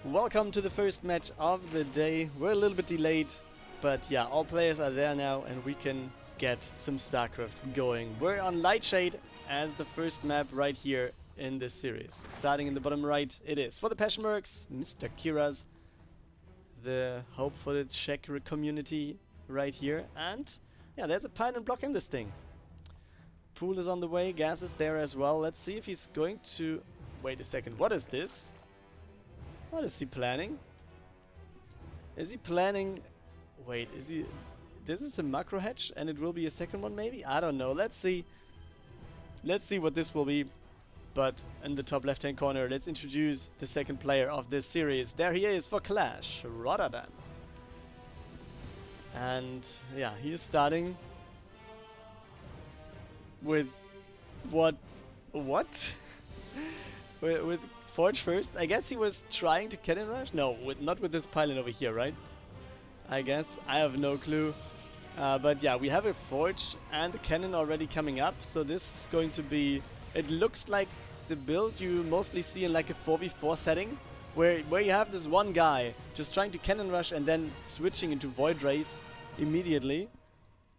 Welcome to the first match of the day. We're a little bit delayed, but yeah, all players are there now and we can get some Starcraft going. We're on Lightshade as the first map right here in this series. Starting in the bottom right, it is for the Passion Mercs, Mercs Keiras, the hope for the Czech community right here. And yeah, there's a pylon blocking this thing. Pool is on the way, gas is there as well. Let's see if he's going to... Wait a second, what is this? What is he planning? Is he planning... Wait, is he... This is a macro hatch and it will be a second one maybe? I don't know, let's see. Let's see what this will be. But in the top left hand corner, let's introduce the second player of this series. There he is for Qlash RotterdaM. And yeah, he is starting with what? with Forge first. I guess he was trying to cannon rush? No, not with this pylon over here, right? I guess. I have no clue. But yeah, we have a Forge and the cannon already coming up. So this is going to be... It looks like the build you mostly see in like a 4v4 setting. Where you have this one guy just trying to cannon rush and then switching into Void Race immediately.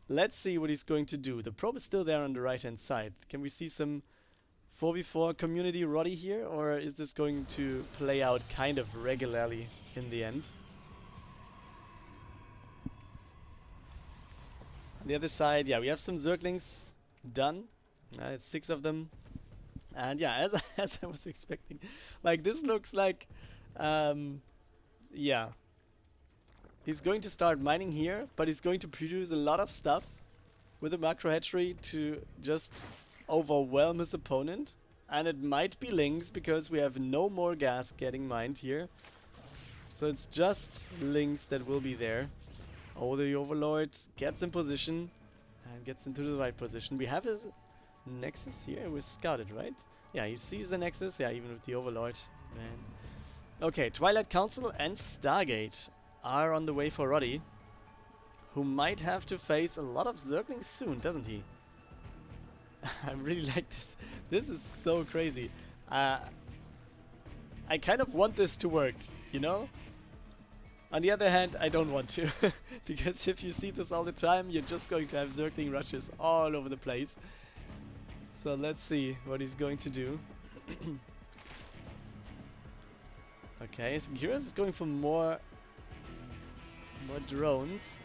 Let's see what he's going to do. The probe is still there on the right hand side. Can we see some 4v4 community Roddy here, or is this going to play out kind of regularly in the end? On the other side, yeah, we have some Zerglings done. It's 6 of them. And yeah, as I was expecting, like this looks like, yeah. He's going to start mining here, but he's going to produce a lot of stuff with a macro hatchery to just overwhelm his opponent. And it might be links because we have no more gas getting mined here. So it's just links that will be there. Oh, the Overlord gets in position and gets into the right position. We have his Nexus here. It was scouted, right? Yeah, he sees the Nexus. Yeah, even with the Overlord. Man. Okay, Twilight Council and Stargate are on the way for Roddy, who might have to face a lot of Zerglings soon, doesn't he? I really like this. This is so crazy. I kind of want this to work, you know? On the other hand, I don't want to. Because if you see this all the time, you're just going to have Zergling rushes all over the place. So let's see what he's going to do. Okay, so Keiras is going for more drones.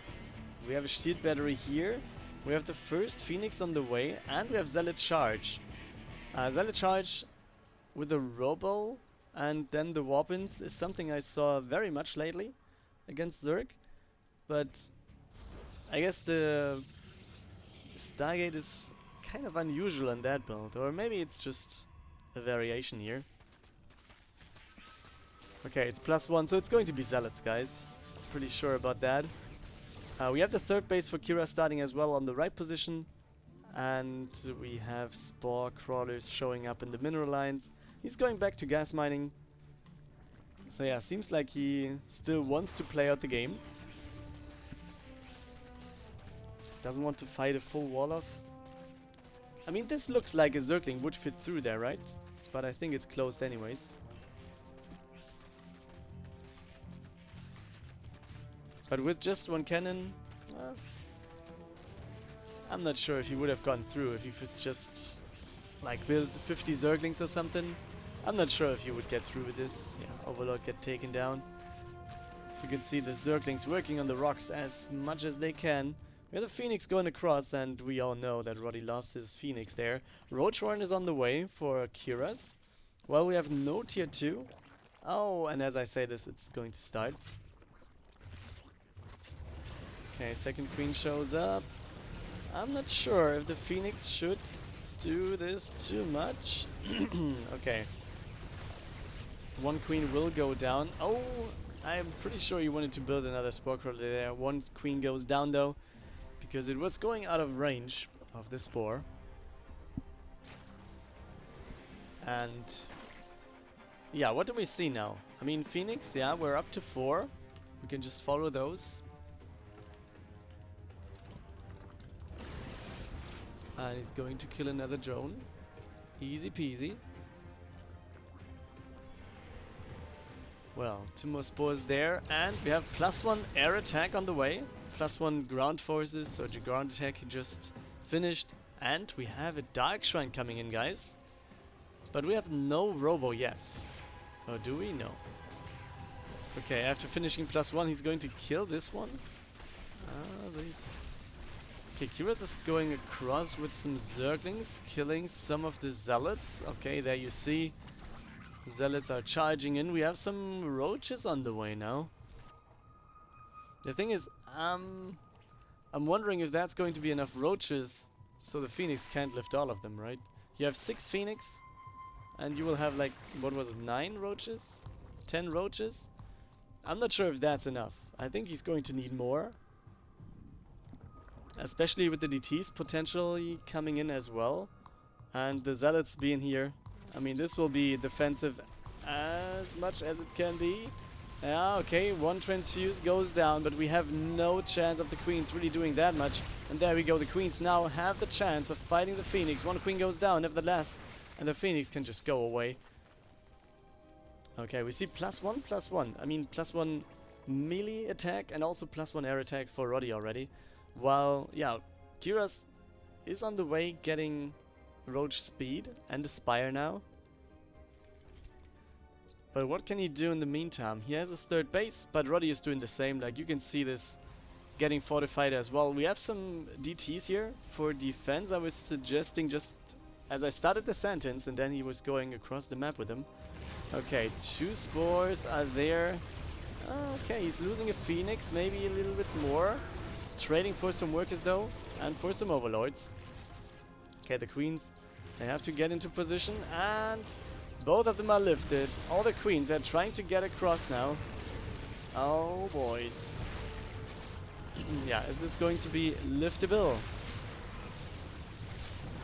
We have a shield battery here. We have the first Phoenix on the way, and we have Zealot Charge. Zealot Charge with the Robo and then the Weapons is something I saw very much lately against Zerg. But I guess the Stargate is kind of unusual in that build, or maybe it's just a variation here. Okay, it's +1, so it's going to be Zealots, guys. Pretty sure about that. We have the third base for Keiras starting as well on the right position. And we have Spore Crawlers showing up in the mineral lines. He's going back to gas mining. So yeah, seems like he still wants to play out the game. Doesn't want to fight a full wall off. I mean, this looks like a Zergling would fit through there, right? But I think it's closed anyways. But with just one cannon, I'm not sure if he would have gone through if he could just like build 50 Zerglings or something. I'm not sure if he would get through with this. Yeah, Overlord get taken down. You can see the Zerglings working on the rocks as much as they can. We have the Phoenix going across, and we all know that Roddy loves his Phoenix there. Roachhorn is on the way for Keiras. Well, we have no tier 2. Oh, and as I say this, it's going to start. Okay, second queen shows up. I'm not sure if the Phoenix should do this too much. Okay. One queen will go down. Oh, I'm pretty sure he wanted to build another Spore Crawler there. One queen goes down though, because it was going out of range of the Spore. And yeah, what do we see now? I mean, Phoenix, yeah, we're up to 4. We can just follow those. And he's going to kill another drone. Easy peasy. Well, 2 more spores there, and we have +1 air attack on the way. +1 ground forces, so the ground attack just finished. And we have a Dark Shrine coming in, guys. But we have no Robo yet. Or do we? No. Okay, after finishing +1, he's going to kill this one. Okay, Keiras is going across with some Zerglings, killing some of the Zealots. Okay, there you see. Zealots are charging in. We have some roaches on the way now. The thing is, I'm wondering if that's going to be enough roaches so the Phoenix can't lift all of them, right? You have 6 Phoenix, and you will have like, what was it, 9 roaches? 10 roaches? I'm not sure if that's enough. I think he's going to need more. Especially with the DTs potentially coming in as well. And the Zealots being here. I mean, this will be defensive as much as it can be. Yeah, okay, 1 transfuse goes down, but we have no chance of the Queens really doing that much. And there we go, the Queens now have the chance of fighting the Phoenix. 1 Queen goes down, nevertheless. And the Phoenix can just go away. Okay, we see +1/+1. I mean, +1 melee attack and also +1 air attack for Roddy already. While, yeah, Keiras is on the way getting Roach speed and a Spire now. But what can he do in the meantime? He has a 3rd base, but Roddy is doing the same. Like, you can see this getting fortified as well. We have some DTs here for defense. I was suggesting just as I started the sentence, and then he was going across the map with them. Okay, 2 spores are there. Okay, he's losing a Phoenix, maybe a little bit more. Trading for some workers though, and for some overlords. Okay, the Queens, they have to get into position, and both of them are lifted. All the Queens are trying to get across now. Oh boys. Yeah, is this going to be liftable?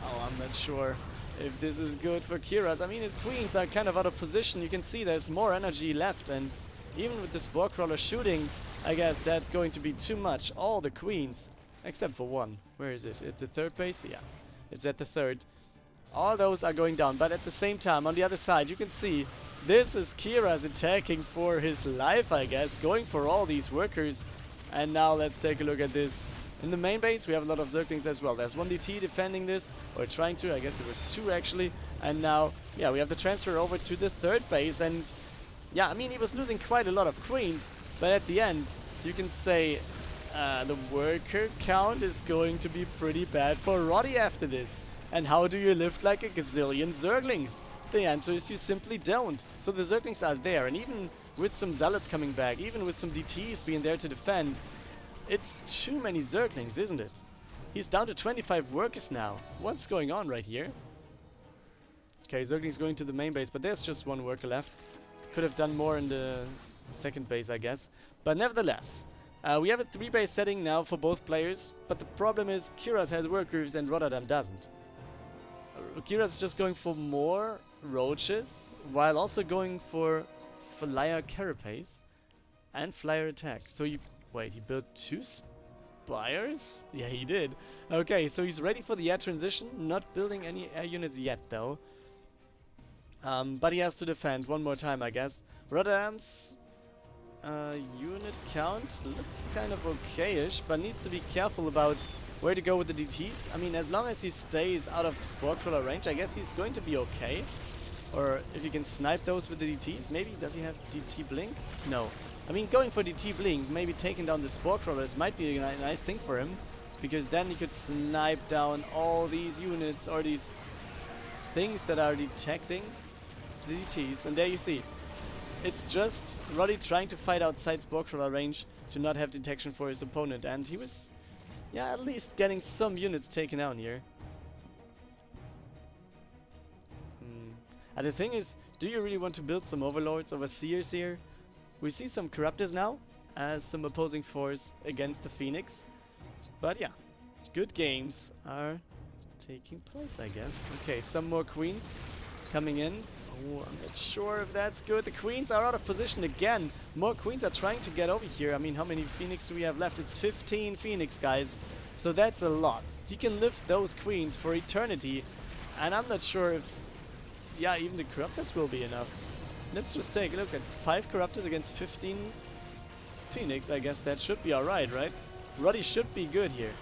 Oh, I'm not sure if this is good for Keiras. I mean, his Queens are kind of out of position. You can see there's more energy left, and even with the Spore Crawler shooting, I guess that's going to be too much. All the Queens, except for 1. Where is it? At the 3rd base? Yeah, it's at the 3rd. All those are going down, but at the same time, on the other side, you can see this is Keiras attacking for his life, I guess, going for all these workers. And now let's take a look at this. In the main base, we have a lot of Zerglings as well. There's 1 DT defending this, or trying to. I guess it was 2 actually. And now, yeah, we have the transfer over to the 3rd base. And yeah, I mean, he was losing quite a lot of Queens. But at the end, you can say the worker count is going to be pretty bad for Roddy after this. And how do you lift like a gazillion Zerglings? The answer is you simply don't. So the Zerglings are there, and even with some Zealots coming back, even with some DTs being there to defend, it's too many Zerglings, isn't it? He's down to 25 workers now. What's going on right here? Okay, Zerglings going to the main base, but there's just 1 worker left. Could have done more in the 2nd base, I guess. But nevertheless, we have a 3-base setting now for both players, but the problem is Keiras has workers and RotterdaM doesn't. Keiras is just going for more roaches, while also going for Flyer Carapace and Flyer Attack. So you... Wait, he built 2 Spires? Yeah, he did. Okay, so he's ready for the air transition. Not building any air units yet, though. But he has to defend 1 more time, I guess. RotterdaM's unit count looks kind of okay-ish, but needs to be careful about where to go with the DTs. I mean, as long as he stays out of Spore Crawler range, I guess he's going to be okay. Or if he can snipe those with the DTs, maybe. Does he have DT Blink? No. I mean, going for DT Blink, maybe taking down the Spore Crawlers might be a nice thing for him. Because then he could snipe down all these units or these things that are detecting the DTs. And there you see. It's just Roddy trying to fight outside Spore Crawler range to not have detection for his opponent. And he was, yeah, at least getting some units taken out here. And the thing is, do you really want to build some Overlords, Overseers here? We see some Corruptors now, as some opposing force against the Phoenix. But yeah, good games are taking place, I guess. Okay, some more Queens coming in. Oh, I'm not sure if that's good. The Queens are out of position again. More Queens are trying to get over here. I mean, how many Phoenix do we have left? It's 15 Phoenix, guys. So that's a lot. You can lift those Queens for eternity. And I'm not sure if... yeah, even the Corruptors will be enough. let's just take a look. It's 5 Corruptors against 15 Phoenix. I guess that should be alright, right? Roddy should be good here.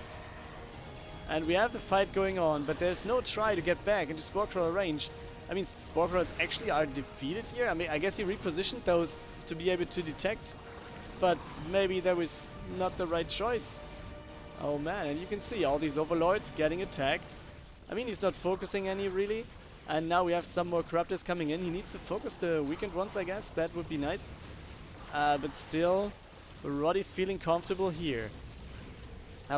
And we have the fight going on, but there's no try to get back into Spore Crawler range. I mean, Spore Crawlers actually are defeated here. I mean, I guess he repositioned those to be able to detect, but maybe that was not the right choice. Oh man, and you can see all these Overlords getting attacked. I mean, he's not focusing any really. And now we have some more Corruptors coming in. He needs to focus the weakened ones, I guess. That would be nice. But still, Roddy feeling comfortable here.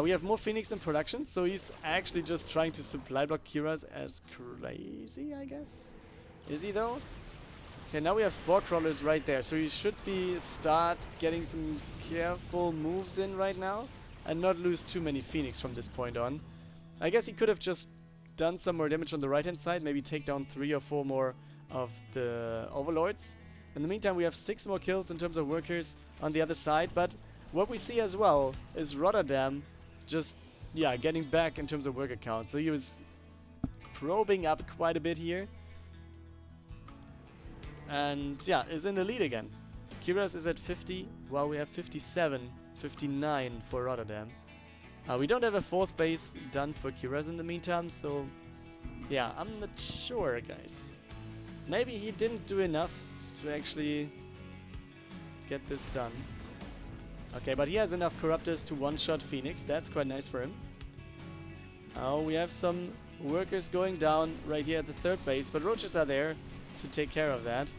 We have more Phoenix in production, so he's actually just trying to supply block Keiras as crazy, I guess. Is he though? Okay, now we have Spore Crawlers right there, so he should be start getting some careful moves in right now and not lose too many Phoenix from this point on. I guess he could have just done some more damage on the right hand side, maybe take down 3 or 4 more of the Overlords. In the meantime, we have 6 more kills in terms of workers on the other side, but what we see as well is RotterdaM just, yeah, getting back in terms of worker count. So he was probing up quite a bit here. And yeah, is in the lead again. Keiras is at 50, while we have 57, 59 for RotterdaM. We don't have a 4th base done for Keiras in the meantime, so yeah, I'm not sure, guys. Maybe he didn't do enough to actually get this done. Okay, but he has enough Corruptors to one-shot Phoenix. That's quite nice for him. Oh, we have some workers going down right here at the 3rd base, but roaches are there to take care of that.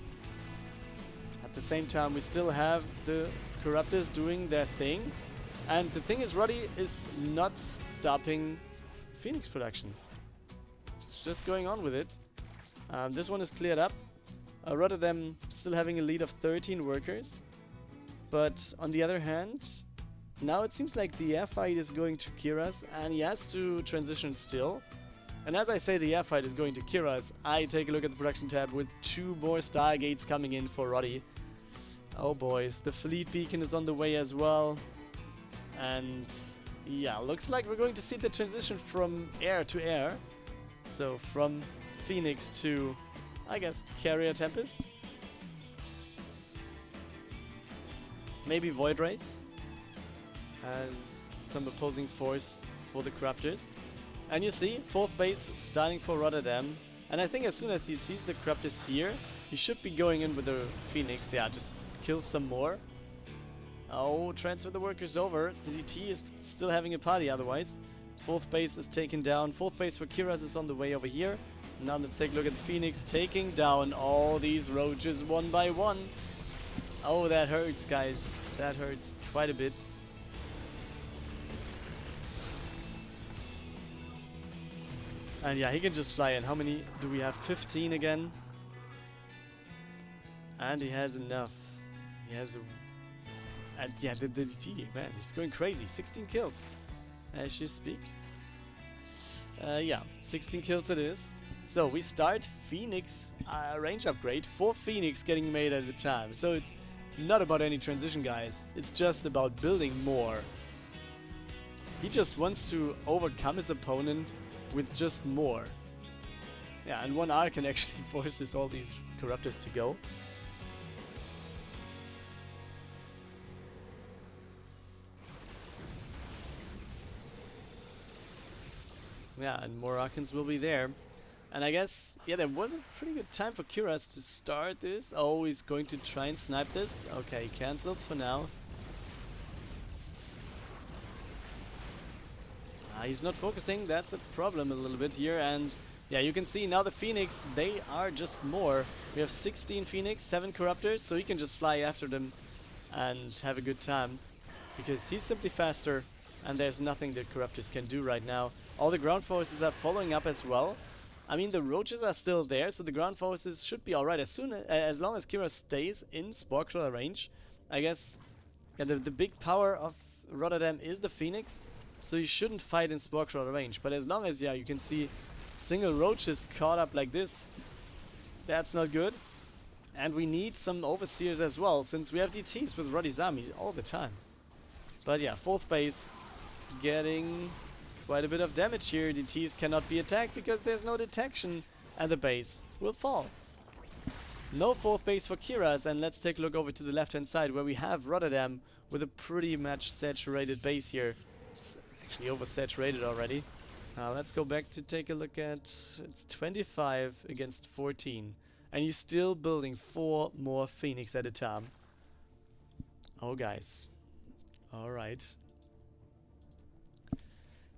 At the same time, we still have the Corruptors doing their thing. And the thing is, Roddy is not stopping Phoenix production. It's just going on with it. This one is cleared up. RotterdaM still having a lead of 13 workers. But on the other hand, now it seems like the air fight is going to Keiras, and he has to transition still. And as I say the air fight is going to Keiras, I take a look at the production tab with 2 more Stargates coming in for Roddy. Oh boys, the fleet beacon is on the way as well. And yeah, looks like we're going to see the transition from air to air. So from Phoenix to, I guess, Carrier Tempest. Maybe Void Race as some opposing force for the Corruptors. And you see, 4th base starting for RotterdaM. And I think as soon as he sees the Corruptors here, he should be going in with the Phoenix. Yeah, just kill some more. Oh, transfer the workers over. The DT is still having a party otherwise. 4th base is taken down. 4th base for Keiras is on the way over here. Now let's take a look at the Phoenix taking down all these roaches one by one. Oh, that hurts, guys. That hurts quite a bit. And yeah, he can just fly in. How many do we have? 15 again. And he has enough. He has a... And yeah, the DT, man, he's going crazy. 16 kills, as you speak. Yeah, 16 kills it is. So we start Phoenix range upgrade. 4 Phoenix getting made at a time. So it's not about any transition, guys. It's just about building more. He just wants to overcome his opponent with just more. Yeah, and 1 Archon actually forces all these Corruptors to go. Yeah, and more Archons will be there. And I guess, yeah, there was a pretty good time for Keiras to start this. Oh, he's going to try and snipe this. Okay, he cancels for now. He's not focusing. That's a problem a little bit here. And yeah, you can see now the Phoenix, they are just more. We have 16 Phoenix, 7 Corruptors, so he can just fly after them and have a good time. Because he's simply faster, and there's nothing that Corruptors can do right now. All the ground forces are following up as well. I mean, the roaches are still there, so the ground forces should be alright as long as Keiras stays in Spore Crawler range. I guess yeah, the big power of RotterdaM is the Phoenix, so you shouldn't fight in Spore Crawler range. But as long as, yeah, you can see single roaches caught up like this, that's not good. And we need some Overseers as well, since we have DTs with Roddy's army all the time. But yeah, 4th base getting quite a bit of damage here. DTs cannot be attacked because there's no detection, and the base will fall. No fourth base for Keiras, and let's take a look over to the left-hand side where we have RotterdaM with a pretty much saturated base here. It's actually oversaturated already. Let's go back to take a look at... It's 25 against 14. And he's still building 4 more Phoenix at a time. Oh, guys. Alright.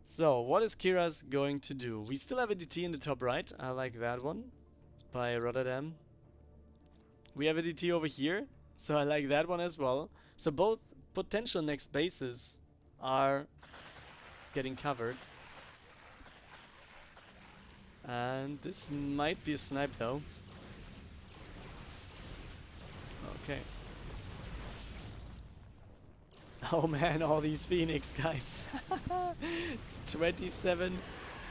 So, what is Keiras going to do? We still have a DT in the top right. I like that one. By RotterdaM. We have a DT over here. So I like that one as well. So both potential next bases are getting covered. And this might be a snipe though. Okay. Oh man, all these Phoenix guys. It's 27.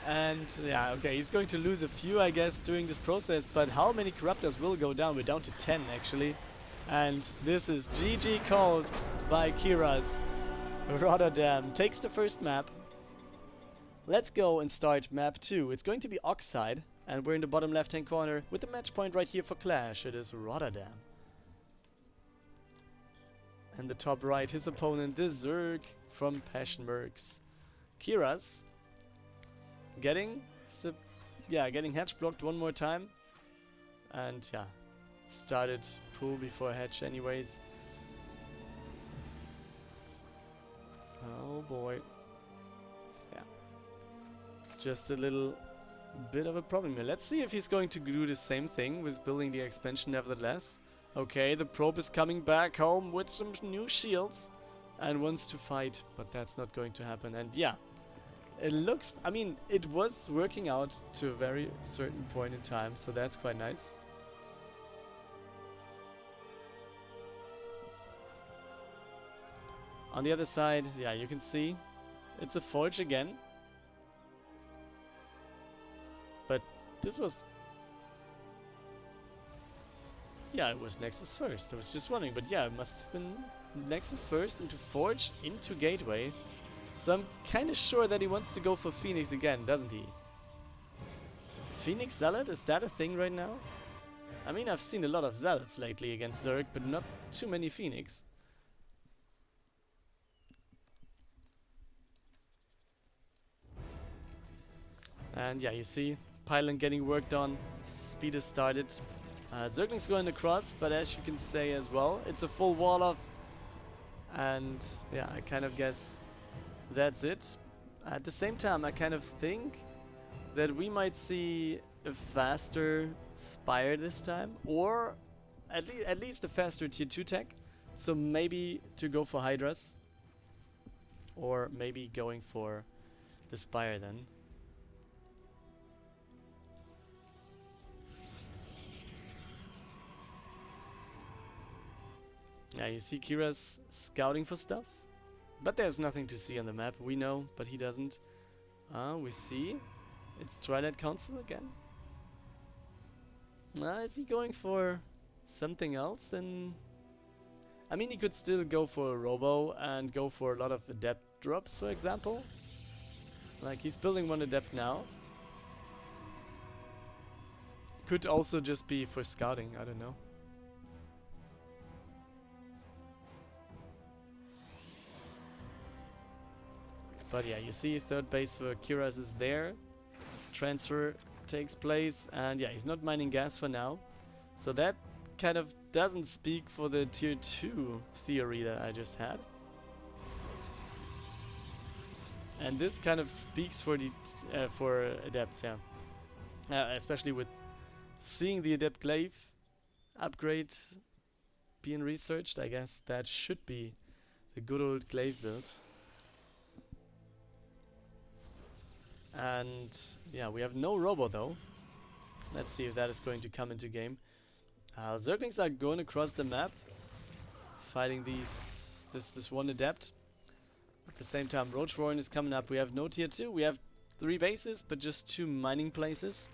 And yeah, okay, he's going to lose a few, I guess, during this process. But how many Corruptors will go down? We're down to 10 actually. And this is GG called by Keiras. RotterdaM takes the first map. Let's go and start map 2. It's going to be Oxide. And we're in the bottom left-hand corner with the match point right here for Qlash. It is RotterdaM. And the top right, his opponent, the Zerg from Passion Mercs. Keiras getting hatch blocked one more time. And yeah, started pool before hatch anyways. Oh boy. Yeah. Just a little bit of a problem here. Let's see if he's going to do the same thing with building the expansion nevertheless. Okay, the probe is coming back home with some new shields and wants to fight, but that's not going to happen. And yeah, it looks, I mean, it was working out to a very certain point in time, so that's quite nice. On the other side, yeah, you can see it's a forge again. But this was... Yeah, it was Nexus first. I was just wondering, but yeah, it must have been Nexus first into Forge, into Gateway. So I'm kind of sure that he wants to go for Phoenix again, doesn't he? Phoenix Zealot? Is that a thing right now? I mean, I've seen a lot of Zealots lately against Zerg, but not too many Phoenix. And yeah, you see, pylon getting worked on, speed has started. Zergling's going across, but as you can say as well, it's a full wall off. And yeah, I kind of guess that's it. At the same time, I kind of think that we might see a faster Spire this time, or at least a faster tier 2 tech. So maybe to go for Hydras, or maybe going for the Spire then. Yeah, you see Keiras scouting for stuff, but there's nothing to see on the map. We know, but he doesn't. We see it's Twilight Council again. Is he going for something else then? I mean, he could still go for a Robo and go for a lot of Adept drops, for example. Like, he's building one Adept now. Could also just be for scouting, I don't know. But yeah, you see third base for Keiras is there. Transfer takes place, and yeah, he's not mining gas for now. So that kind of doesn't speak for the tier 2 theory that I just had. And this kind of speaks for the for Adepts, yeah. Especially with seeing the Adept Glaive upgrade being researched, I guess that should be the good old Glaive build. And yeah, we have no Robo though. Let's see if that is going to come into game. Zerglings are going across the map, fighting this one Adept. At the same time, Roach Warren is coming up. We have no tier 2. We have 3 bases, but just 2 mining places.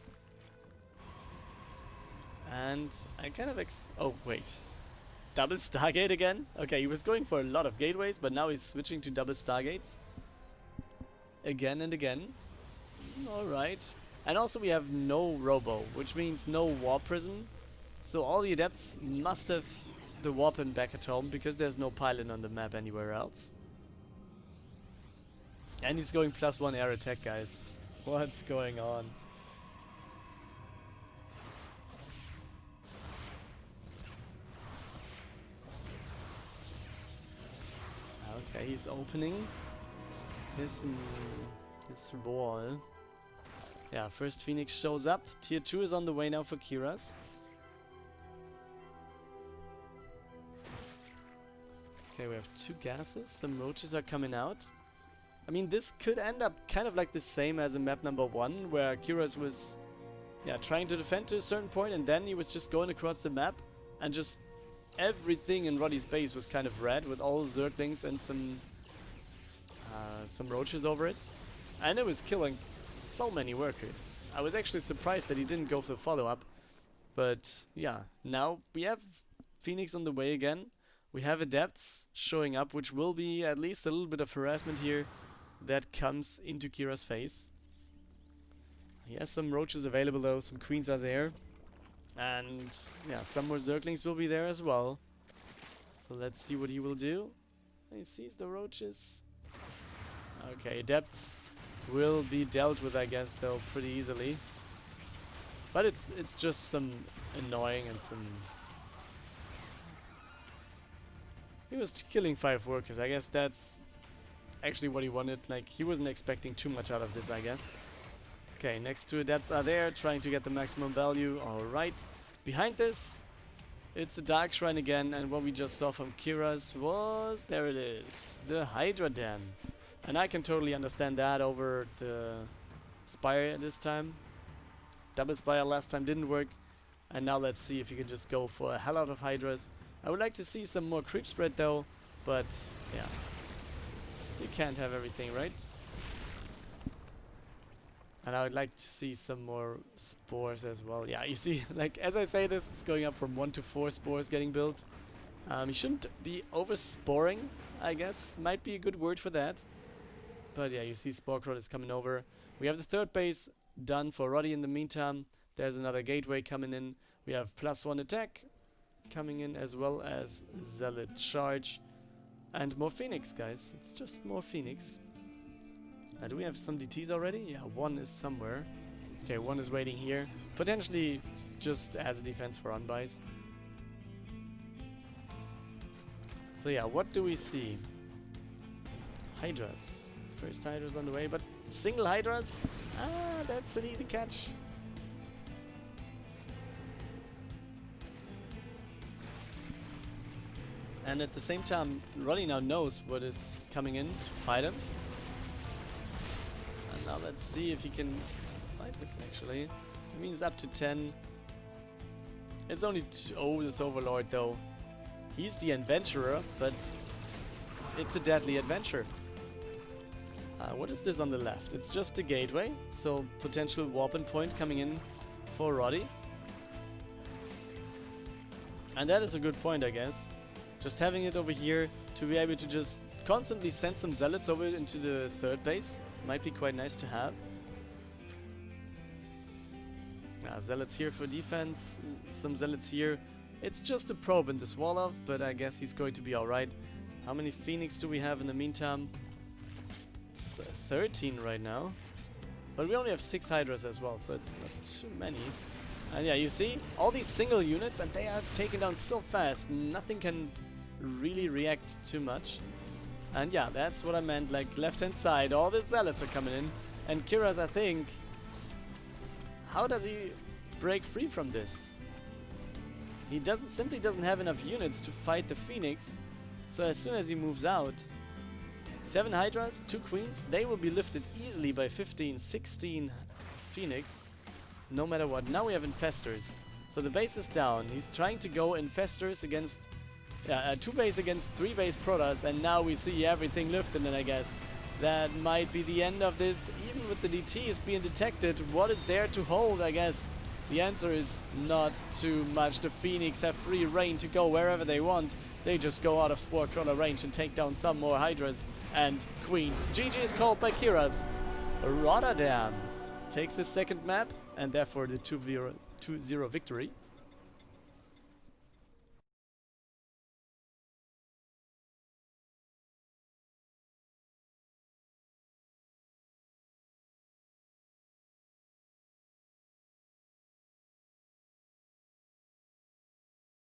And I kind of oh wait, double Stargate again? Okay, he was going for a lot of gateways, but now he's switching to double Stargates. Again and again. Alright. And also we have no Robo, which means no War Prism. So all the adepts must have the weapon back at home because there's no pilot on the map anywhere else. And he's going +1 air attack, guys. What's going on? Okay, he's opening his wall. Yeah, first Phoenix shows up. Tier 2 is on the way now for Keiras. Okay, we have 2 gases. Some roaches are coming out. I mean, this could end up kind of like the same as in map number 1, where Keiras was trying to defend to a certain point, and then he was just going across the map, and just everything in Roddy's base was kind of red, with all Zerglings and some roaches over it. And it was killing so many workers. I was actually surprised that he didn't go for the follow-up. But yeah, now we have Phoenix on the way again. We have adepts showing up, which will be at least a little bit of harassment here that comes into Keiras' face. He has some roaches available though, some queens are there. And yeah, some more Zerglings will be there as well. So let's see what he will do. He sees the roaches. Okay, adepts will be dealt with, I guess, though, pretty easily. But it's just some annoying and some... He was killing 5 workers. I guess that's actually what he wanted. Like, he wasn't expecting too much out of this, I guess. Okay, next 2 adepts are there, trying to get the maximum value. Alright. Behind this, it's a Dark Shrine again, and what we just saw from Keiras was... There it is. The RotterdaM. And I can totally understand that over the Spire this time. Double Spire last time didn't work. And now let's see if you can just go for a hell out of Hydras. I would like to see some more creep spread though, but yeah, you can't have everything, right? And I would like to see some more spores as well. Yeah, you see, like as I say this, it's going up from 1 to 4 spores getting built. You shouldn't be over sporing, I guess, might be a good word for that. But yeah, you see Sporecrot is coming over. We have the 3rd base done for Roddy in the meantime. There's another gateway coming in. We have +1 attack coming in, as well as Zealot charge. And more Phoenix, guys. It's just more Phoenix. Do we have some DTs already? Yeah, 1 is somewhere. Okay, 1 is waiting here. Potentially just as a defense for unbuys. So yeah, what do we see? Hydras. First Hydras on the way, but single Hydras? Ah, that's an easy catch. And at the same time, Roddy now knows what is coming in to fight him. And now let's see if he can fight this actually. It means up to 10. It's only oh, this Overlord though. He's the adventurer, but it's a deadly adventure. What is this on the left? It's just the gateway, so potential warping point coming in for Roddy. And that is a good point, I guess. Just having it over here to be able to just constantly send some zealots over into the 3rd base might be quite nice to have. Zealots here for defense, some zealots here. It's just a probe in this wall of, but I guess he's going to be alright. How many Phoenix do we have in the meantime? It's 13 right now. But we only have 6 Hydras as well, so it's not too many. And yeah, you see, all these single units, and they are taken down so fast, nothing can really react too much. And yeah, that's what I meant, like left-hand side, all the zealots are coming in. And Keiras, I think, how does he break free from this? He simply doesn't have enough units to fight the Phoenix. So as soon as he moves out, 7 Hydras, 2 Queens, they will be lifted easily by 15, 16 Phoenix. No matter what. Now we have Infestors. So the base is down. He's trying to go Infestors against 2 base against 3 base Protoss, and now we see everything lifted, and I guess that might be the end of this. Even with the DTs being detected, what is there to hold, I guess? The answer is not too much. The Phoenix have free reign to go wherever they want. They just go out of Spore Crawler range and take down some more Hydras and Queens. GG is called by Keiras. RotterdaM takes the 2nd map and therefore the 2-0 victory.